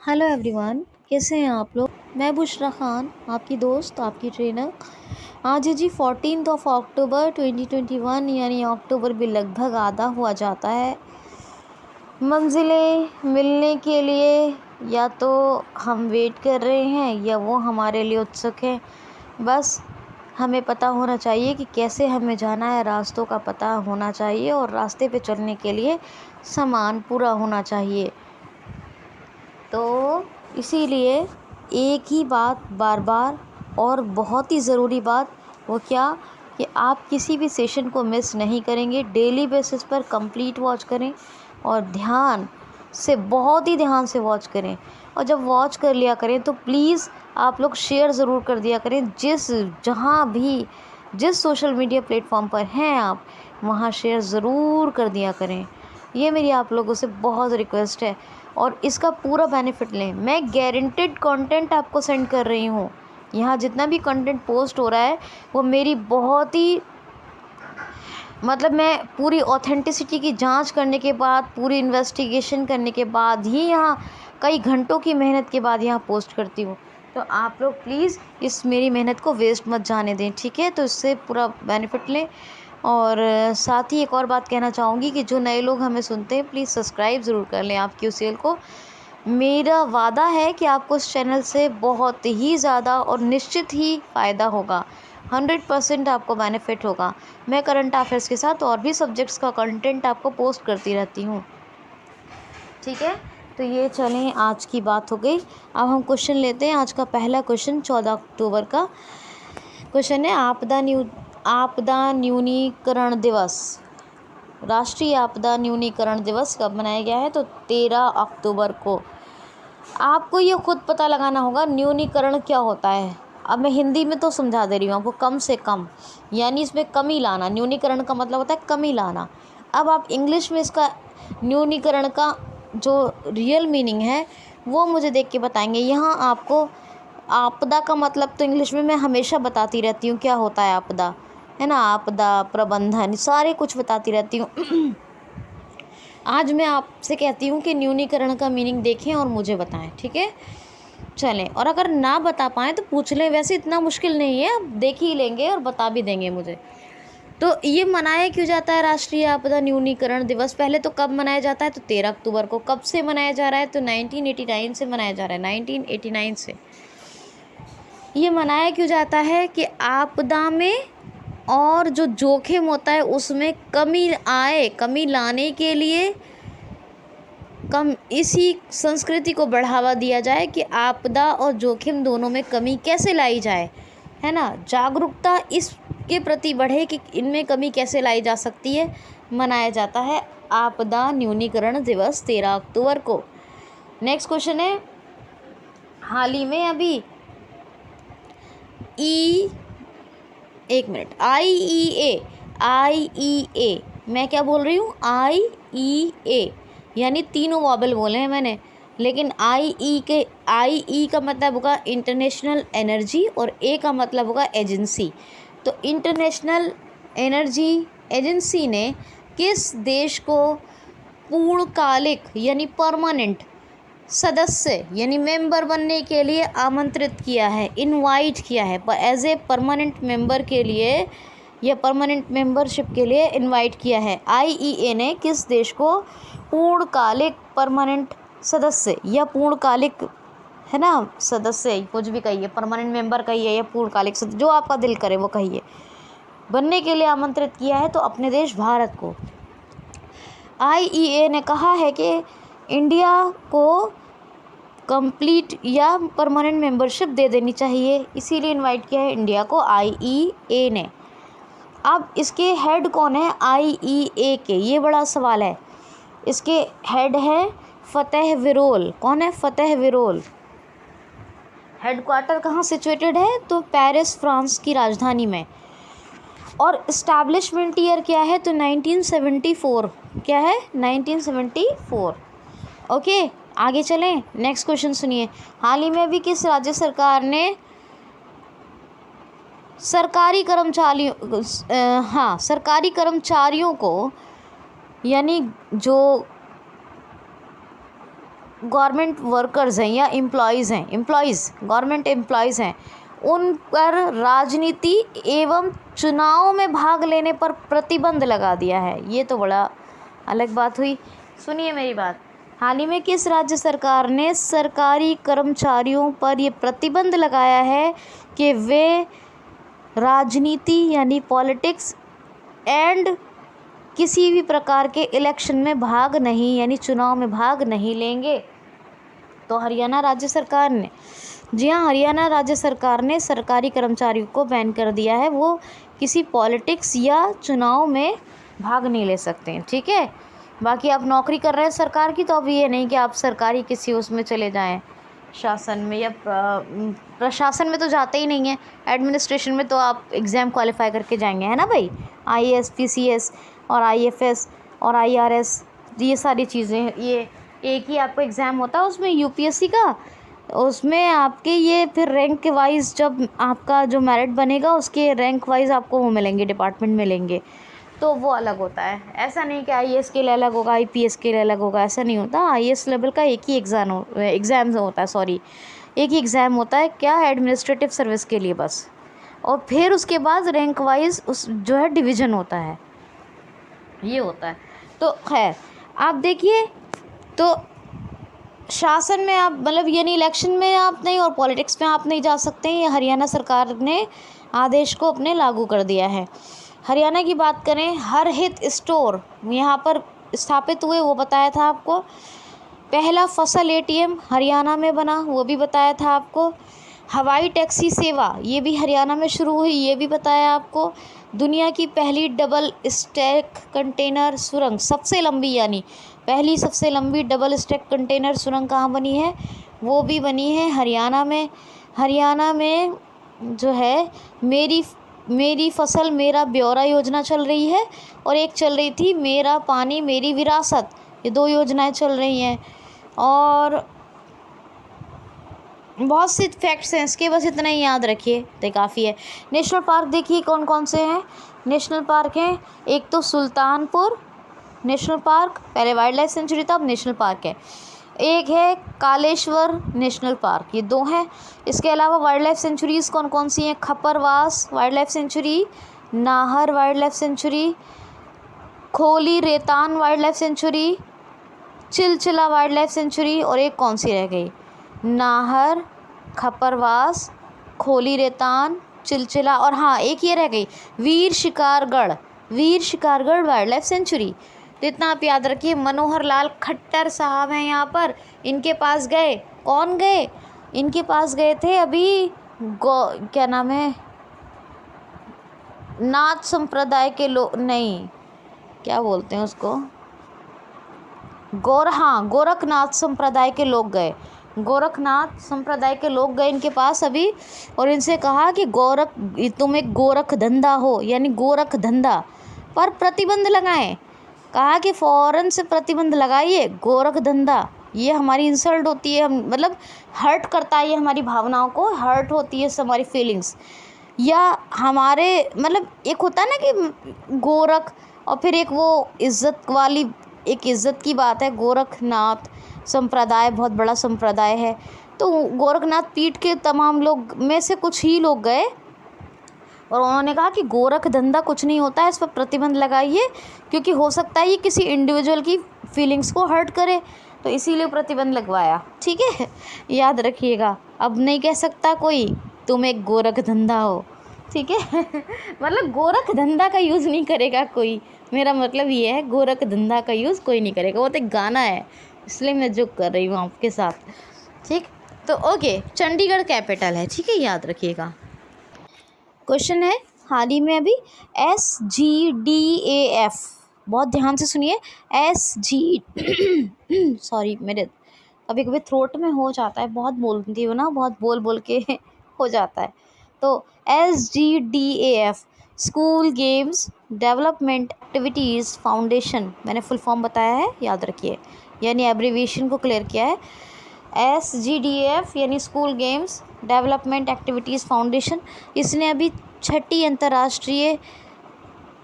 Hello everyone, कैसे हैं आप लोग। मैं बुशरा खान, आपकी दोस्त, आपकी ट्रेनर। आज है जी 14 अक्टूबर 2021, यानी अक्टूबर भी लगभग आधा हुआ जाता है। मंजिलें मिलने के लिए या तो हम वेट कर रहे हैं या वो हमारे लिए उत्सुक है। बस हमें पता होना चाहिए कि कैसे हमें जाना है, रास्तों का पता होना चाहिए और रास्ते पे चलने के लिए सामान पूरा होना चाहिए। तो इसीलिए एक ही बात बार बार, और बहुत ही ज़रूरी बात, वो क्या कि आप किसी भी सेशन को मिस नहीं करेंगे। डेली बेसिस पर कंप्लीट वॉच करें और ध्यान से, बहुत ही ध्यान से वॉच करें। और जब वॉच कर लिया करें तो प्लीज़ आप लोग शेयर ज़रूर कर दिया करें। जहाँ भी जिस सोशल मीडिया प्लेटफॉर्म पर हैं आप, वहाँ शेयर ज़रूर कर दिया करें। ये मेरी आप लोगों से बहुत रिक्वेस्ट है और इसका पूरा बेनिफिट लें। मैं गारंटेड कंटेंट आपको सेंड कर रही हूँ। यहाँ जितना भी कंटेंट पोस्ट हो रहा है वो मेरी बहुत ही मैं पूरी ऑथेंटिसिटी की जांच करने के बाद, पूरी इन्वेस्टिगेशन करने के बाद ही, यहाँ कई घंटों की मेहनत के बाद यहाँ पोस्ट करती हूँ। तो आप लोग प्लीज़ इस मेरी मेहनत को वेस्ट मत जाने दें, ठीक है। तो इससे पूरा बेनिफिट लें। और साथ ही एक और बात कहना चाहूँगी कि जो नए लोग हमें सुनते हैं, प्लीज़ सब्सक्राइब ज़रूर कर लें आप QCL को। मेरा वादा है कि आपको इस चैनल से बहुत ही ज़्यादा और निश्चित ही फ़ायदा होगा। 100% आपको बेनिफिट होगा। मैं करंट अफेयर्स के साथ और भी सब्जेक्ट्स का कंटेंट आपको पोस्ट करती रहती हूँ, ठीक है। तो ये चलें, आज की बात हो गई। अब हम क्वेश्चन लेते हैं। आज का पहला क्वेश्चन 14 अक्टूबर का क्वेश्चन है, आपदा न्यूनीकरण दिवस, राष्ट्रीय आपदा न्यूनीकरण दिवस कब मनाया गया है? तो 13 अक्टूबर को। आपको ये खुद पता लगाना होगा न्यूनीकरण क्या होता है। अब मैं हिंदी में तो समझा दे रही हूँ आपको, कम से कम, यानी इसमें कमी लाना। न्यूनीकरण का मतलब होता है कमी लाना। अब आप इंग्लिश में इसका न्यूनीकरण का जो रियल मीनिंग है वो मुझे देख के बताएंगे। यहाँ आपको आपदा का मतलब तो इंग्लिश में मैं हमेशा बताती रहती हूँ, क्या होता है आपदा, है ना। आपदा प्रबंधन सारे कुछ बताती रहती हूँ। आज मैं आपसे कहती हूँ कि न्यूनीकरण का मीनिंग देखें और मुझे बताएं, ठीक है। चलें, और अगर ना बता पाएँ तो पूछ लें, वैसे इतना मुश्किल नहीं है, देख ही लेंगे और बता भी देंगे मुझे। तो ये मनाया क्यों जाता है राष्ट्रीय आपदा न्यूनीकरण दिवस? पहले तो कब मनाया जाता है? तो 13 अक्टूबर को। कब से मनाया जा रहा है? तो 1989 से मनाया जा रहा है, 1989 से। ये मनाया क्यों जाता है कि आपदा में और जो जोखिम होता है उसमें कमी लाने के लिए इसी संस्कृति को बढ़ावा दिया जाए कि आपदा और जोखिम दोनों में कमी कैसे लाई जाए, है ना। जागरूकता इसके प्रति बढ़े कि इनमें कमी कैसे लाई जा सकती है। मनाया जाता है आपदा न्यूनीकरण दिवस 13 अक्टूबर को। नेक्स्ट क्वेश्चन है, हाल ही में अभी IEA, मैं क्या बोल रही हूँ? IEA, यानी तीनों वॉबल बोले हैं मैंने, लेकिन IE का मतलब होगा इंटरनेशनल एनर्जी और A का मतलब होगा एजेंसी। तो इंटरनेशनल एनर्जी एजेंसी ने किस देश को पूर्णकालिक यानी परमानेंट सदस्य यानी मेंबर बनने के लिए आमंत्रित किया है, इनवाइट किया है, एज ए परमानेंट मेंबर के लिए या परमानेंट मेंबरशिप के लिए इनवाइट किया है। IEA ने किस देश को पूर्णकालिक परमानेंट सदस्य या पूर्णकालिक, है ना, सदस्य, कुछ भी कहिए, परमानेंट मेंबर कहिए या पूर्णकालिक सदस्य, जो आपका दिल करे वो कहिए, बनने के लिए आमंत्रित किया है? तो अपने देश भारत को। IEA ने कहा है कि इंडिया को कंप्लीट या परमानेंट मेंबरशिप दे देनी चाहिए, इसीलिए इनवाइट किया है इंडिया को IEA ने। अब इसके हेड कौन है IEA के? ये बड़ा सवाल है। इसके हेड है फतेह विरोल। कौन है? फतेह विरोल। हेडक्वार्टर कहाँ सिचुएटेड है? तो पेरिस, फ्रांस की राजधानी में। और इस्टेब्लिशमेंट ईयर क्या है? तो 1974। क्या है? 1974। ओके, आगे चलें। नेक्स्ट क्वेश्चन सुनिए, हाल ही में भी किस राज्य सरकार ने सरकारी कर्मचारियों को, यानी जो गवर्नमेंट वर्कर्स हैं या एम्प्लॉयज़ गवर्नमेंट एम्प्लॉयज़ हैं, उन पर राजनीति एवं चुनाव में भाग लेने पर प्रतिबंध लगा दिया है। ये तो बड़ा अलग बात हुई। सुनिए मेरी बात, हाल ही में किस राज्य सरकार ने सरकारी कर्मचारियों पर ये प्रतिबंध लगाया है कि वे राजनीति यानी पॉलिटिक्स एंड किसी भी प्रकार के इलेक्शन में भाग नहीं यानी चुनाव में भाग नहीं लेंगे? तो हरियाणा राज्य सरकार ने, जी हाँ, हरियाणा राज्य सरकार ने सरकारी कर्मचारियों को बैन कर दिया है, वो किसी पॉलिटिक्स या चुनाव में भाग नहीं ले सकते हैं, ठीक है। बाकी आप नौकरी कर रहे हैं सरकार की, तो अब ये नहीं कि आप सरकारी किसी उसमें चले जाएं, शासन में या प्रशासन में तो जाते ही नहीं है, एडमिनिस्ट्रेशन में तो आप एग्ज़ाम क्वालिफाई करके जाएंगे, है ना भाई। IAS PCS और IFS और IRS, ये सारी चीज़ें, ये एक ही आपको एग्ज़ाम होता है उसमें UPSC का, उसमें आपके ये फिर रैंक वाइज जब आपका जो मेरिट बनेगा उसके रैंक वाइज आपको वो मिलेंगे, डिपार्टमेंट मिलेंगे, तो वो अलग होता है। ऐसा नहीं कि IAS के लिए अलग होगा, IPS के लिए अलग होगा, ऐसा नहीं होता। IAS लेवल का एक ही एग्ज़ाम होता है, एक ही एग्ज़ाम होता है, क्या, एडमिनिस्ट्रेटिव सर्विस के लिए बस। और फिर उसके बाद रैंक वाइज उस जो है डिवीज़न होता है, ये होता है। तो खैर आप देखिए, तो शासन में आप मतलब यानी इलेक्शन में आप नहीं और पॉलिटिक्स में आप नहीं जा सकते हैं, ये हरियाणा सरकार ने आदेश को अपने लागू कर दिया है। हरियाणा की बात करें, हर हित स्टोर यहाँ पर स्थापित हुए, वो बताया था आपको। पहला फसल ATM हरियाणा में बना, वो भी बताया था आपको। हवाई टैक्सी सेवा ये भी हरियाणा में शुरू हुई, ये भी बताया आपको। दुनिया की पहली डबल स्टैक कंटेनर सुरंग, सबसे लंबी यानी पहली सबसे लंबी डबल स्टैक कंटेनर सुरंग कहाँ बनी है? वो भी बनी है हरियाणा में। हरियाणा में जो है मेरी फसल मेरा ब्यौरा योजना चल रही है, और एक चल रही थी मेरा पानी मेरी विरासत, ये 2 योजनाएं चल रही हैं। और बहुत से फैक्ट्स हैं इसके, बस इतना ही याद रखिए तो काफ़ी है। नेशनल पार्क देखिए कौन कौन से हैं नेशनल पार्क हैं। एक तो सुल्तानपुर नेशनल पार्क, पहले वाइल्ड लाइफ सेंचुरी था, अब नेशनल पार्क है। एक है कालेश्वर नेशनल पार्क, ये 2 हैं। इसके अलावा वाइल्ड लाइफ सेंचुरीज़ कौन कौन सी हैं? Khapparwas wild life sanctuary, Nahar wild life sanctuary, Kholi Retan wild life sanctuary, Chilchila wild life sanctuary, और एक कौन सी रह गई? नाहर, खप्परवास, खोली रेतान, चिलचिला, और हाँ एक ये रह गई वीर शिकारगढ़ वाइल्ड लाइफ सेंचुरी। तो इतना आप याद रखिए। मनोहर लाल खट्टर साहब हैं यहाँ पर, इनके पास गए, कौन गए? इनके पास गए थे अभी क्या नाम है, नाथ संप्रदाय के लोग, नहीं क्या बोलते हैं उसको, गोरखनाथ संप्रदाय के लोग गए, गोरखनाथ संप्रदाय के लोग गए इनके पास अभी, और इनसे कहा कि तुम एक गोरख धंधा हो, यानी गोरख धंधा पर प्रतिबंध लगाएं। कहा कि फ़ौरन से प्रतिबंध लगाइए, गोरख धंधा ये हमारी इंसल्ट होती है, मतलब हर्ट करता है, ये हमारी भावनाओं को हर्ट होती है, हमारी फीलिंग्स, या हमारे मतलब एक होता है ना कि गोरख, और फिर एक वो इज़्ज़त वाली, एक इज़्ज़त की बात है। गोरखनाथ संप्रदाय बहुत बड़ा संप्रदाय है, तो गोरखनाथ पीठ के तमाम लोग में से कुछ ही लोग गए और उन्होंने कहा कि गोरख धंधा कुछ नहीं होता है, इस पर प्रतिबंध लगाइए, क्योंकि हो सकता है ये किसी इंडिविजुअल की फीलिंग्स को हर्ट करे, तो इसीलिए प्रतिबंध लगवाया। ठीक है, याद रखिएगा। अब नहीं कह सकता कोई तुम एक गोरख धंधा हो, ठीक है मतलब गोरख धंधा का यूज़ नहीं करेगा कोई, मेरा मतलब ये है गोरख धंधा का यूज़ कोई नहीं करेगा। वो तो एक गाना है, इसलिए मैं जो कर रही हूँ आपके साथ, ठीक। तो ओके, चंडीगढ़ कैपिटल है, ठीक है, याद रखिएगा। क्वेश्चन है हाल ही में अभी SGDAF, बहुत ध्यान से सुनिए, सॉरी मेरे कभी कभी थ्रोट में हो जाता है, बहुत बोलती हूँ ना, बहुत बोल के हो जाता है। तो SGDAF school games development activities foundation, मैंने फुल फॉर्म बताया है, याद रखिए, यानी एब्रीविएशन को क्लियर किया है। SGDAF यानी school games development activities foundation, इसने अभी 6ठी अंतर्राष्ट्रीय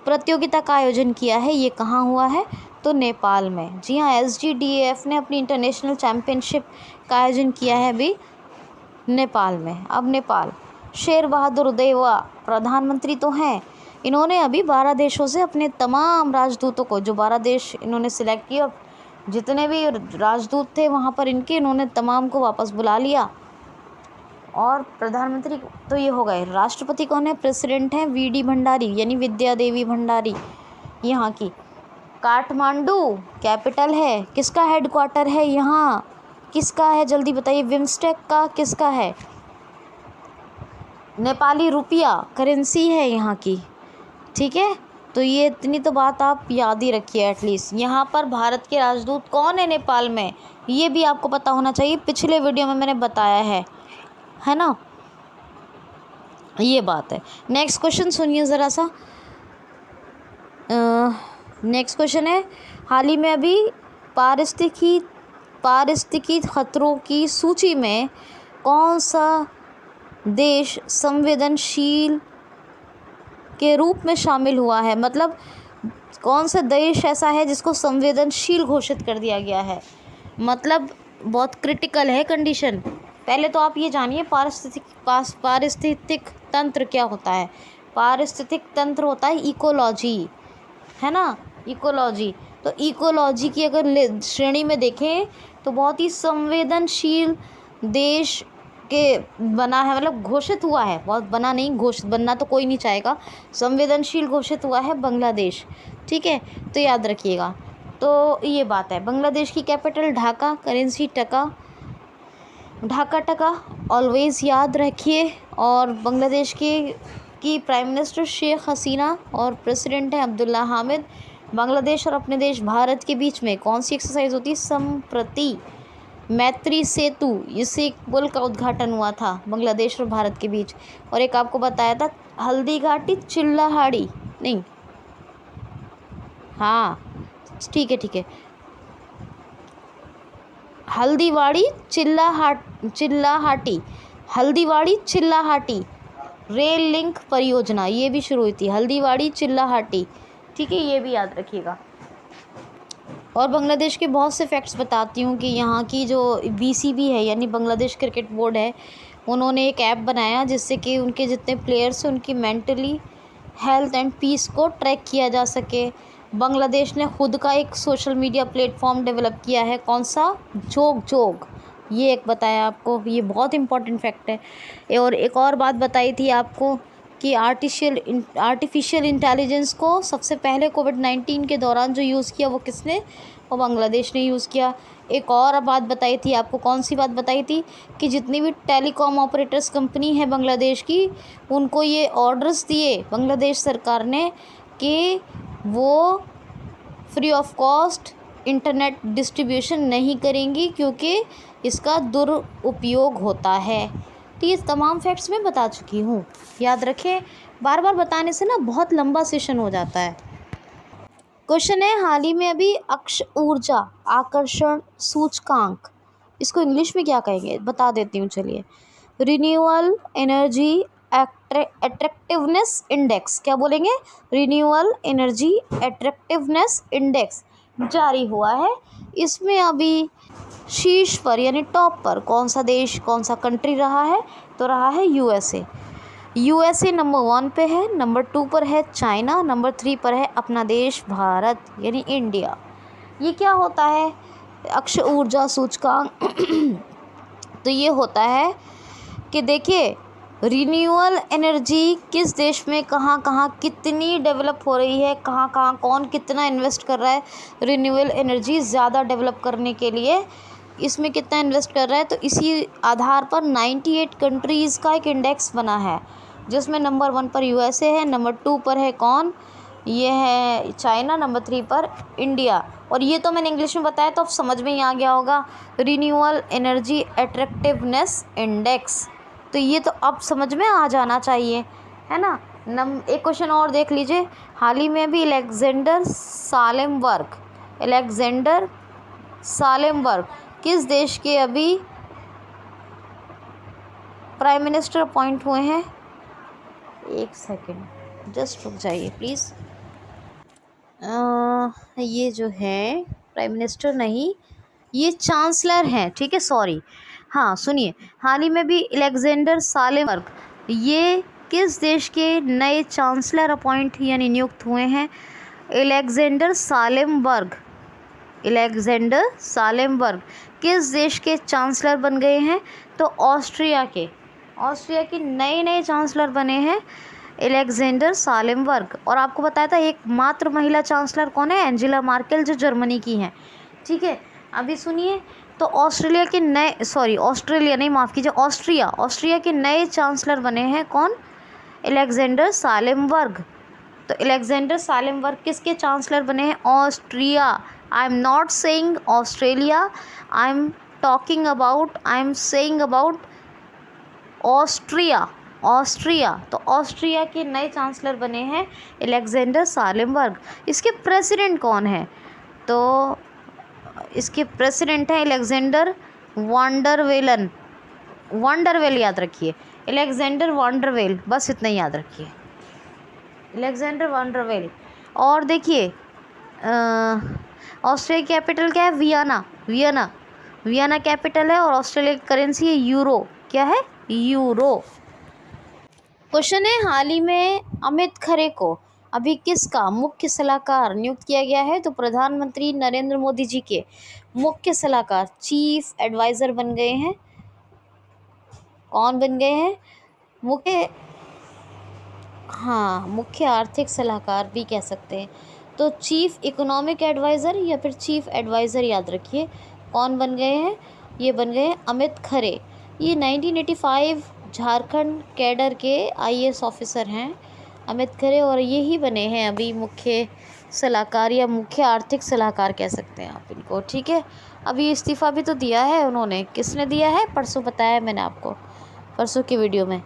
प्रतियोगिता का आयोजन किया है। ये कहाँ हुआ है? तो नेपाल में। जी हाँ, SGDAF ने अपनी इंटरनेशनल चैम्पियनशिप का आयोजन किया है अभी नेपाल में। अब नेपाल, शेर बहादुर देवा प्रधानमंत्री तो हैं, इन्होंने अभी 12 देशों से अपने तमाम राजदूतों को, जो 12 देश इन्होंने सिलेक्ट किया, जितने भी राजदूत थे वहाँ पर इनके, इन्होंने तमाम को वापस बुला लिया। और प्रधानमंत्री तो ये हो गए। राष्ट्रपति कौन है? प्रेसिडेंट हैं VD भंडारी, यानी विद्या देवी भंडारी यहाँ की। काठमांडू कैपिटल है, किसका हेडक्वार्टर है यहाँ? किसका है जल्दी बताइए? बिम्स्टेक का किसका है? नेपाली रुपया करेंसी है यहाँ की, ठीक है। तो ये इतनी तो बात आप याद ही रखिए एटलीस्ट। यहाँ पर भारत के राजदूत कौन है नेपाल में, ये भी आपको पता होना चाहिए, पिछले वीडियो में मैंने बताया है ना, ये बात है। नेक्स्ट क्वेश्चन सुनिए ज़रा सा। नेक्स्ट क्वेश्चन है, हाल ही में अभी पारिस्थितिकी खतरों की सूची में कौन सा देश संवेदनशील के रूप में शामिल हुआ है? मतलब कौन सा देश ऐसा है जिसको संवेदनशील घोषित कर दिया गया है? मतलब बहुत क्रिटिकल है कंडीशन। पहले तो आप ये जानिए पारिस्थितिक तंत्र क्या होता है। पारिस्थितिक तंत्र होता है इकोलॉजी, है ना, इकोलॉजी। तो इकोलॉजी की अगर श्रेणी में देखें तो बहुत ही संवेदनशील देश के बना है, मतलब घोषित हुआ है, बहुत बना नहीं, घोषित, बनना तो कोई नहीं चाहेगा, संवेदनशील घोषित हुआ है बांग्लादेश, ठीक है। तो याद रखिएगा, तो ये बात है। बांग्लादेश की कैपिटल ढाका, करेंसी टका, ढाका टका ऑलवेज़ याद रखिए। और बांग्लादेश की प्राइम मिनिस्टर शेख हसीना और प्रेसिडेंट है अब्दुल्ला हामिद। बांग्लादेश और अपने देश भारत के बीच में कौन सी एक्सरसाइज होती है? संप्रति मैत्री सेतु, इससे एक पुल का उद्घाटन हुआ था बांग्लादेश और भारत के बीच। और एक आपको बताया था हल्दी घाटी चिल्लाहाड़ी, नहीं, हाँ ठीक है, हल्दीवाड़ी चिल्लाहाटी, हल्दीवाड़ी चिल्लाहाटी रेल लिंक परियोजना, ये भी शुरू हुई थी, हल्दीवाड़ी चिल्लाहाटी, ठीक है, ये भी याद रखिएगा। और बांग्लादेश के बहुत से फैक्ट्स बताती हूँ कि यहाँ की जो BCB है, यानी बांग्लादेश क्रिकेट बोर्ड है, उन्होंने एक ऐप बनाया जिससे कि उनके जितने प्लेयर्स हैं उनकी मेंटली हेल्थ एंड पीस को ट्रैक किया जा सके। बांग्लादेश ने खुद का एक सोशल मीडिया प्लेटफॉर्म डेवलप किया है, कौन सा? जोग, ये एक बताया आपको, ये बहुत इंपॉर्टेंट फैक्ट है। और एक और बात बताई थी आपको कि आर्टिफिशियल इंटेलिजेंस को सबसे पहले कोविड-19 के दौरान जो यूज़ किया वो किसने? वो बांग्लादेश ने यूज़ किया। एक और बात बताई थी आपको, कौन सी बात बताई थी? कि जितनी भी टेलीकॉम ऑपरेटर्स कंपनी है बांग्लादेश की, उनको ये ऑर्डर्स दिए बांग्लादेश सरकार ने कि वो free of cost internet distribution नहीं करेंगी, क्योंकि इसका दुरुपयोग होता है। तो ये तमाम फैक्ट्स मैं बता चुकी हूँ, याद रखें, बार बार बताने से ना बहुत लंबा सेशन हो जाता है। क्वेश्चन है, हाल ही में अभी अक्ष ऊर्जा आकर्षण सूचकांक, इसको इंग्लिश में क्या कहेंगे बता देती हूँ, चलिए। रिन्यूएबल एनर्जी अट्रैक्टिवनेस इंडेक्स, क्या बोलेंगे? रिन्यूएबल एनर्जी अट्रैक्टिवनेस इंडेक्स जारी हुआ है। इसमें अभी शीर्ष पर यानी टॉप पर कौन सा देश, कौन सा कंट्री रहा है? तो रहा है यूएसए नंबर 1 पे है, नंबर 2 पर है चाइना, नंबर 3 पर है अपना देश भारत यानी इंडिया। ये क्या होता है अक्षय ऊर्जा सूचकांक? तो ये होता है कि देखिए रिन्यूएबल एनर्जी किस देश में कहाँ कहाँ कितनी डेवलप हो रही है, कहाँ कहाँ कौन कितना इन्वेस्ट कर रहा है रिन्यूएबल एनर्जी ज़्यादा डेवलप करने के लिए, इसमें कितना इन्वेस्ट कर रहा है। तो इसी आधार पर 98 कंट्रीज़ का एक इंडेक्स बना है, जिसमें नंबर 1 पर यूएसए है, नंबर 2 पर है कौन? ये है चाइना, नंबर 3 पर इंडिया। और ये तो मैंने इंग्लिश में बताया तो अब समझ में ही आ गया होगा, रिन्यूएबल एनर्जी अट्रैक्टिवनेस इंडेक्स। तो ये तो अब समझ में आ जाना चाहिए, है ना। एक क्वेश्चन और देख लीजिए, हाल ही में भी अलेक्जेंडर सालेमबर्ग किस देश के अभी प्राइम मिनिस्टर अपॉइंट हुए हैं? एक सेकेंड जस्ट रुक जाइए प्लीज़। ये जो है प्राइम मिनिस्टर नहीं, ये चांसलर हैं, ठीक है, सॉरी। हाँ सुनिए, हाल ही में भी अलेक्जेंडर सालेमबर्ग ये किस देश के नए चांसलर अपॉइंट यानी नियुक्त हुए हैं? अलेक्जेंडर सालेमबर्ग किस देश के चांसलर बन गए हैं? तो ऑस्ट्रिया के नए चांसलर बने हैं अलेक्जेंडर सालेमबर्ग। और आपको बताया था एकमात्र महिला चांसलर कौन है? एंजेला मार्केल, जो जर्मनी की हैं, ठीक है। अभी सुनिए, तो ऑस्ट्रिया के नए चांसलर बने हैं कौन? अलेक्जेंडर सालेमबर्ग। तो अलेक्जेंडर सालेमबर्ग किसके चांसलर बने हैं? Austria. I am not saying Australia, I am saying about Austria. तो ऑस्ट्रिया के नए चांसलर बने हैं अलेक्जेंडर सालेमबर्ग। इसके प्रेसिडेंट कौन है? तो इसके प्रेसिडेंट हैं अलेक्जेंडर वांडरवेल, याद रखिए, अलेक्जेंडर वांडरवेल, बस इतना ही याद रखिए, अलेक्जेंडर वांडरवेल। और देखिए, ऑस्ट्रिया की कैपिटल क्या है? वियना कैपिटल है, और ऑस्ट्रेलिया की करेंसी है यूरो। क्या है? यूरो। क्वेश्चन है, हाल ही में अमित खरे को अभी किसका मुख्य सलाहकार नियुक्त किया गया है? तो प्रधानमंत्री नरेंद्र मोदी जी के मुख्य सलाहकार, चीफ एडवाइज़र बन गए हैं। कौन बन गए हैं? मुख्य आर्थिक सलाहकार भी कह सकते हैं। तो चीफ इकोनॉमिक एडवाइज़र या फिर चीफ एडवाइज़र, याद रखिए कौन बन गए हैं? ये बन गए हैं अमित खरे। ये 1985 झारखंड कैडर के IAS ऑफिसर हैं अमित खरे, और यही बने हैं अभी मुख्य सलाहकार या मुख्य आर्थिक सलाहकार कह सकते हैं आप इनको, ठीक है। अभी इस्तीफ़ा भी तो दिया है उन्होंने। किसने दिया है? परसों बताया मैंने आपको, परसों की वीडियो में,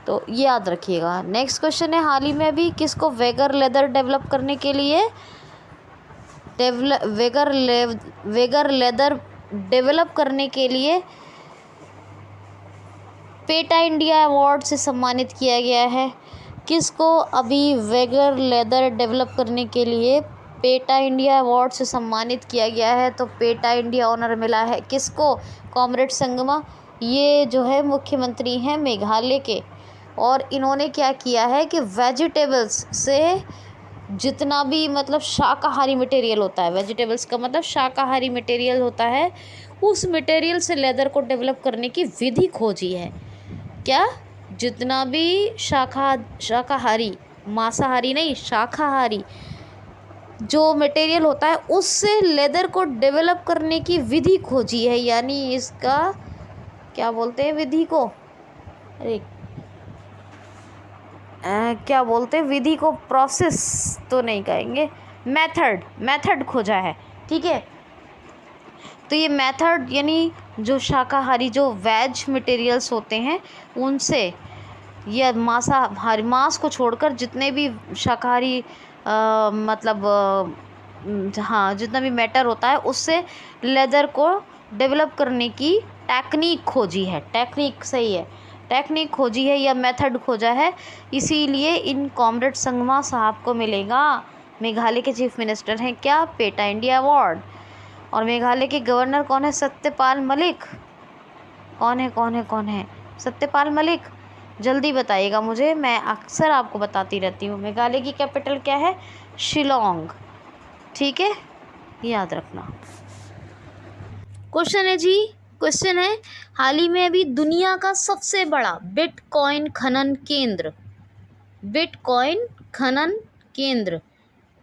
तो ये याद रखिएगा। नेक्स्ट क्वेश्चन है, हाल ही में अभी किसको वेगर लेदर डेवलप करने के लिए पेटा इंडिया अवार्ड से सम्मानित किया गया है? किसको अभी वेगर लेदर डेवलप करने के लिए पेटा इंडिया अवार्ड से सम्मानित किया गया है? तो पेटा इंडिया ऑनर मिला है किसको? कॉमरेड संगमा। ये जो है मुख्यमंत्री हैं मेघालय के, और इन्होंने क्या किया है कि वेजिटेबल्स से जितना भी मतलब शाकाहारी मटेरियल होता है, वेजिटेबल्स का मतलब शाकाहारी मटेरियल होता है, उस मटेरियल से लेदर को डेवलप करने की विधि खोजी है। क्या? जितना भी शाकाहारी, मांसाहारी नहीं, शाकाहारी जो मटेरियल होता है उससे लेदर को डेवलप करने की विधि खोजी है। यानी इसका क्या बोलते हैं विधि को? अरे क्या बोलते हैं विधि को? प्रोसेस तो नहीं कहेंगे, मेथड खोजा है, ठीक है। तो ये मेथड यानी जो शाकाहारी जो वेज मटेरियल्स होते हैं उनसे, या मांस को छोड़कर जितने भी शाकाहारी जितना भी मैटर होता है उससे लेदर को डेवलप करने की टेक्निक खोजी है। टेक्निक सही है, टेक्निक खोजी है या मेथड खोजा है। इसीलिए इन कॉमरेड संगमा साहब को मिलेगा, मेघालय के चीफ मिनिस्टर हैं क्या? PETA India award. और मेघालय के गवर्नर कौन है? सत्यपाल मलिक। कौन है सत्यपाल मलिक? जल्दी बताइएगा मुझे, मैं अक्सर आपको बताती रहती हूँ। मेघालय की कैपिटल क्या है? शिलोंग, ठीक है, याद रखना। क्वेश्चन है, हाल ही में अभी दुनिया का सबसे बड़ा बिटकॉइन खनन केंद्र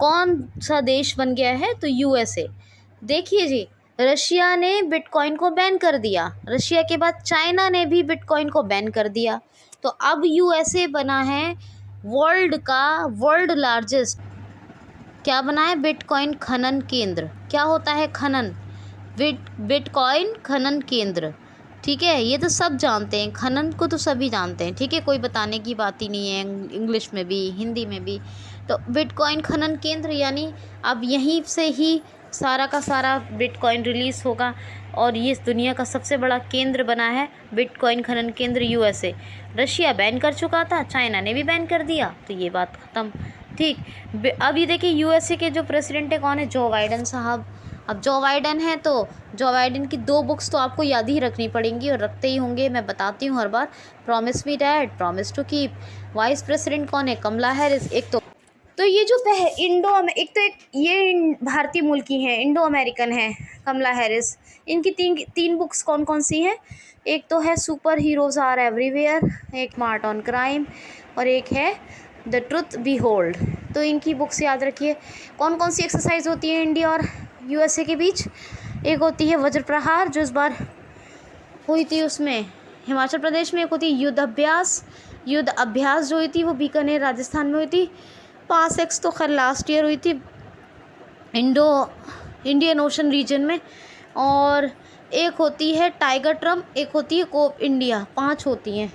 कौन सा देश बन गया है? तो USA। देखिए जी, रशिया ने बिटकॉइन को बैन कर दिया, रशिया के बाद चाइना ने भी बिटकॉइन को बैन कर दिया, तो अब USA बना है वर्ल्ड लार्जेस्ट, क्या बना है? बिटकॉइन खनन केंद्र। क्या होता है खनन? बिटकॉइन खनन केंद्र, ठीक है। ये तो सब जानते हैं, खनन को तो सभी जानते हैं, ठीक है, कोई बताने की बात ही नहीं है, इंग्लिश में भी हिंदी में भी। तो बिटकॉइन खनन केंद्र यानी अब यहीं से ही सारा का सारा बिटकॉइन रिलीज़ होगा, और ये दुनिया का सबसे बड़ा केंद्र बना है बिटकॉइन खनन केंद्र USA। रशिया बैन कर चुका था, चाइना ने भी बैन कर दिया, तो ये बात ख़त्म। ठीक। अब ये देखिए यूएसए के जो प्रेसिडेंट है कौन है, जो बाइडन साहब। अब जो बाइडन है तो जो बाइडन की 2 बुक्स तो आपको याद ही रखनी पड़ेंगी और रखते ही होंगे, मैं बताती हूँ हर बार। Promise me dad, promise to keep. Vice president कौन है, कमला हैरिस। एक तो ये जो एक ये भारतीय मूल की हैं, इंडो अमेरिकन है कमला हैरिस। इनकी तीन बुक्स कौन कौन सी हैं, एक तो है सुपर हीरोज़ आर एवरीवेयर, एक स्मार्ट ऑन क्राइम, और एक है द ट्रुथ बी होल्ड। तो इनकी बुक्स याद रखिए। कौन कौन सी एक्सरसाइज होती है इंडिया और यूएसए के बीच, एक होती है वज्र प्रहार जो इस बार हुई थी उसमें हिमाचल प्रदेश में, एक होती है युद्ध अभ्यास जो हुई थी वो बीकानेर राजस्थान में हुई थी। 5x तो खैर लास्ट ईयर हुई थी इंडियन ओशन रीजन में, और एक होती है टाइगर ट्रम्प, एक होती है कोप इंडिया। 5 होती हैं।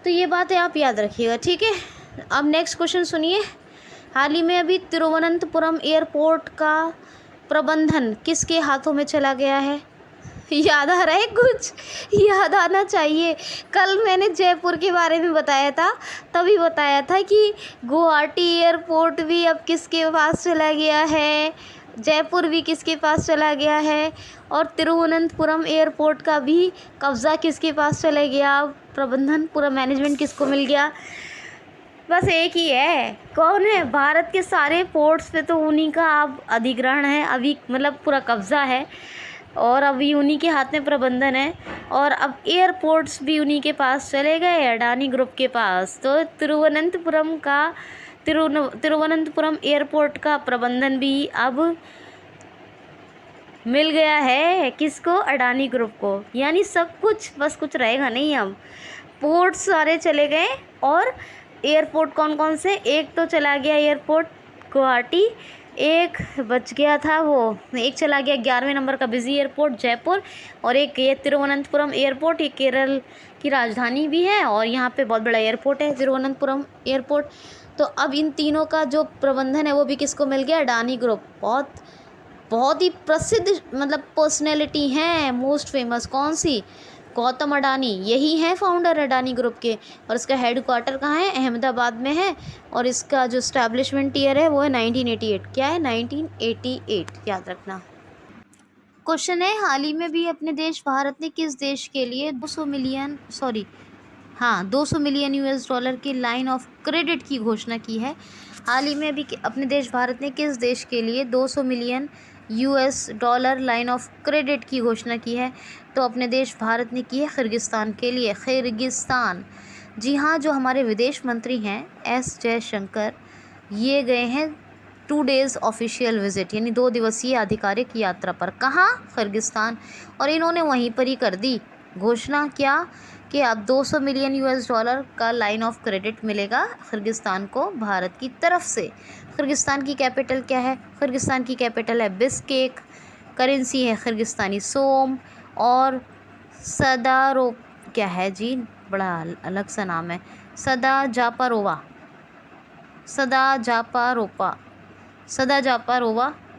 तो ये बातें आप याद रखिएगा, ठीक है। अब नेक्स्ट क्वेश्चन सुनिए। हाल ही में अभी तिरुवनंतपुरम एयरपोर्ट का प्रबंधन किसके हाथों में चला गया है? याद आ रहा है? कुछ याद आना चाहिए। कल मैंने जयपुर के बारे में बताया था, तभी बताया था कि गुवाहाटी एयरपोर्ट भी अब किसके पास चला गया है, जयपुर भी किसके पास चला गया है, और तिरुवनंतपुरम एयरपोर्ट का भी कब्ज़ा किसके पास चला गया, प्रबंधन पूरा मैनेजमेंट किसको मिल गया? बस एक ही है, कौन है? भारत के सारे पोर्ट्स पे तो उन्हीं का अब अधिग्रहण है, अभी मतलब पूरा कब्ज़ा है, और अभी उन्हीं के हाथ में प्रबंधन है, और अब एयरपोर्ट्स भी उन्हीं के पास चले गए, अडानी ग्रुप के पास। तो तिरुवनंतपुरम एयरपोर्ट का प्रबंधन भी अब मिल गया है किसको? अडानी ग्रुप को। यानी सब कुछ, बस कुछ रहेगा नहीं। अब पोर्ट सारे चले गए, और एयरपोर्ट कौन कौन से? एक तो चला गया एयरपोर्ट गुवाहाटी, एक बच गया था एक चला गया 11वें नंबर का बिजी एयरपोर्ट जयपुर, और एक ये तिरुवनंतपुरम एयरपोर्ट, ये केरल की राजधानी भी है, और यहाँ पे बहुत बड़ा एयरपोर्ट है तिरुवनंतपुरम एयरपोर्ट। तो अब इन तीनों का जो प्रबंधन है वो भी किसको मिल गया? अडानी ग्रुप। बहुत ही प्रसिद्ध मतलब पर्सनैलिटी हैं, मोस्ट फेमस। कौन सी? गौतम अडानी, यही है फाउंडर अडानी ग्रुप के, और इसका हेड क्वार्टर कहाँ है? अहमदाबाद में है, और इसका जो स्टैब्लिशमेंट ईयर है वो है 1988। क्या है? 1988, याद रखना। क्वेश्चन है, हाल ही में भी अपने देश भारत ने किस देश के लिए 200 मिलियन US$ की लाइन ऑफ क्रेडिट की घोषणा की है? हाल ही में अभी अपने देश भारत ने किस देश के लिए 200 million US$ line of credit की घोषणा की है? तो अपने देश भारत ने की है किर्गिस्तान के लिए। किर्गिस्तान, जी हाँ, जो हमारे विदेश मंत्री हैं एस जयशंकर, ये गए हैं 2 डेज़ ऑफिशियल विजिट, यानी 2 दिवसीय आधिकारिक यात्रा पर। कहाँ? किर्गिस्तान। और इन्होंने वहीं पर ही कर दी घोषणा, क्या कि अब 200 मिलियन US$ का लाइन ऑफ क्रेडिट मिलेगा किर्गिस्तान को भारत की तरफ से। किर्गिस्तान की कैपिटल क्या है? किर्गिस्तान की कैपिटल है बिश्केक, करेंसी है किर्गिस्तानी सोम, और सदारो क्या है जी, बड़ा अलग सा नाम है, सदाजापारोवा,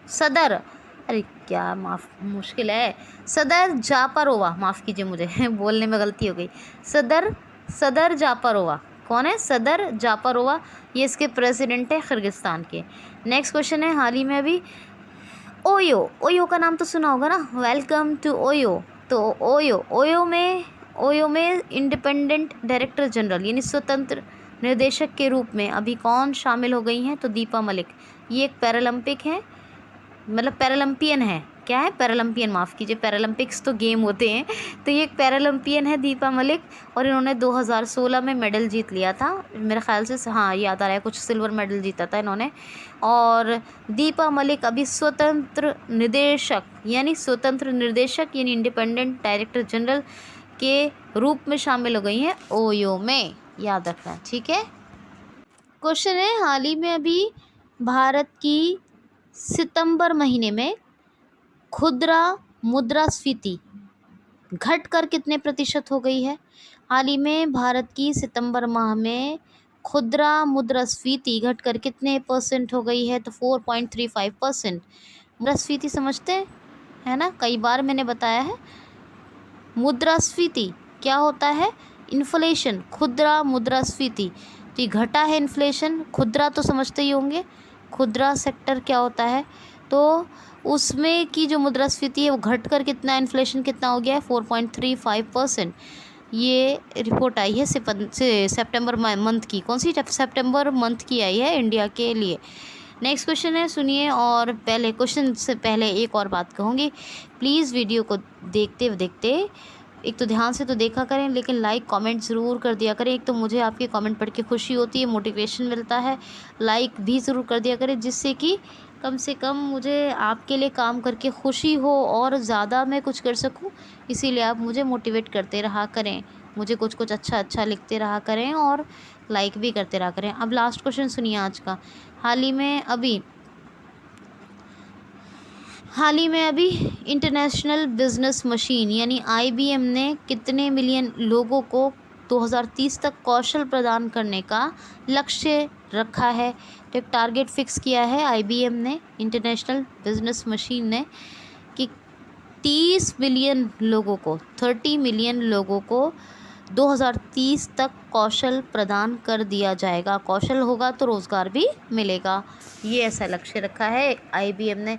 सदर, अरे क्या मुश्किल है, सदर जापारोवा, माफ़ कीजिए मुझे बोलने में गलती हो गई। सदर जापारोवा, कौन है? सदर जापारोवा, ये इसके प्रेसिडेंट है किर्गिस्तान के। नेक्स्ट क्वेश्चन है, हाल ही में अभी ओयो का नाम तो सुना होगा ना, वेलकम टू ओयो। तो ओयो में इंडिपेंडेंट डायरेक्टर जनरल यानी स्वतंत्र निर्देशक के रूप में अभी कौन शामिल हो गई हैं? तो दीपा मलिक। ये एक पैरालंपिक है, मतलब पैरालंपियन है। क्या है? पैरालंपियन, माफ़ कीजिए, पैरालंपिक्स तो गेम होते हैं। तो ये एक पैरालंपियन है दीपा मलिक, और इन्होंने 2016 में मेडल जीत लिया था मेरे ख्याल से, हाँ याद आ रहा है, कुछ सिल्वर मेडल जीता था इन्होंने। और दीपा मलिक अभी स्वतंत्र निर्देशक यानी इंडिपेंडेंट डायरेक्टर जनरल के रूप में शामिल हो गई हैं ओयो में, याद रखना, ठीक है। क्वेश्चन है, हाल ही में अभी भारत की सितंबर महीने में खुदरा मुद्रास्फीति घटकर कितने प्रतिशत हो गई है? हाल ही में भारत की सितंबर माह में खुदरा मुद्रास्फीति घटकर कितने % हो गई है? तो 4.35%। मुद्रास्फीति समझते हैं, है ना, कई बार मैंने बताया है। मुद्रास्फीति क्या होता है? इन्फ्लेशन, खुदरा मुद्रास्फीति। तो ये घटा है इन्फ्लेशन। खुदरा तो समझते ही होंगे, खुदरा सेक्टर क्या होता है, तो उसमें की जो मुद्रास्फीति है वो घट कर कितना, इन्फ्लेशन कितना हो गया है 4.35%। ये रिपोर्ट आई है सितंबर मंथ की। कौन सी? सितंबर मंथ की आई है इंडिया के लिए। नेक्स्ट क्वेश्चन है, सुनिए। और पहले क्वेश्चन से पहले एक और बात कहूँगी, प्लीज़ वीडियो को देखते देखते एक तो ध्यान से तो देखा करें, लेकिन लाइक कमेंट ज़रूर कर दिया करें। एक तो मुझे आपके कमेंट पढ़ के खुशी होती है, मोटिवेशन मिलता है। लाइक भी ज़रूर कर दिया करें, जिससे कि कम से कम मुझे आपके लिए काम करके खुशी हो और ज़्यादा मैं कुछ कर सकूं। इसीलिए आप मुझे मोटिवेट करते रहा करें, मुझे कुछ कुछ अच्छा अच्छा लिखते रहा करें और लाइक भी करते रहा करें। अब लास्ट क्वेश्चन सुनिए आज का। हाल ही में अभी इंटरनेशनल बिजनेस मशीन यानी IBM ने कितने मिलियन लोगों को 2030 तक कौशल प्रदान करने का लक्ष्य रखा है? तो एक टारगेट फिक्स किया है IBM ने, इंटरनेशनल बिजनेस मशीन ने, कि 30 मिलियन लोगों को, 30 मिलियन लोगों को 2030 तक कौशल प्रदान कर दिया जाएगा। कौशल होगा तो रोज़गार भी मिलेगा, ये ऐसा लक्ष्य रखा है IBM ने।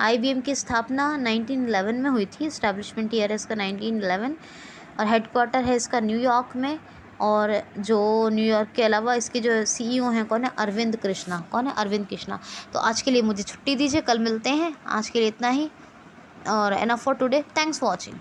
IBM की स्थापना 1911 में हुई थी, इस्टेब्लिशमेंट ईयर है इसका 1911, और हेडक्वार्टर है इसका न्यूयॉर्क में। और जो न्यूयॉर्क के अलावा इसके जो CEO हैं, कौन है? अरविंद कृष्णा। कौन है? अरविंद कृष्णा। तो आज के लिए मुझे छुट्टी दीजिए, कल मिलते हैं। आज के लिए इतना ही, और enough for today. Thanks for watching.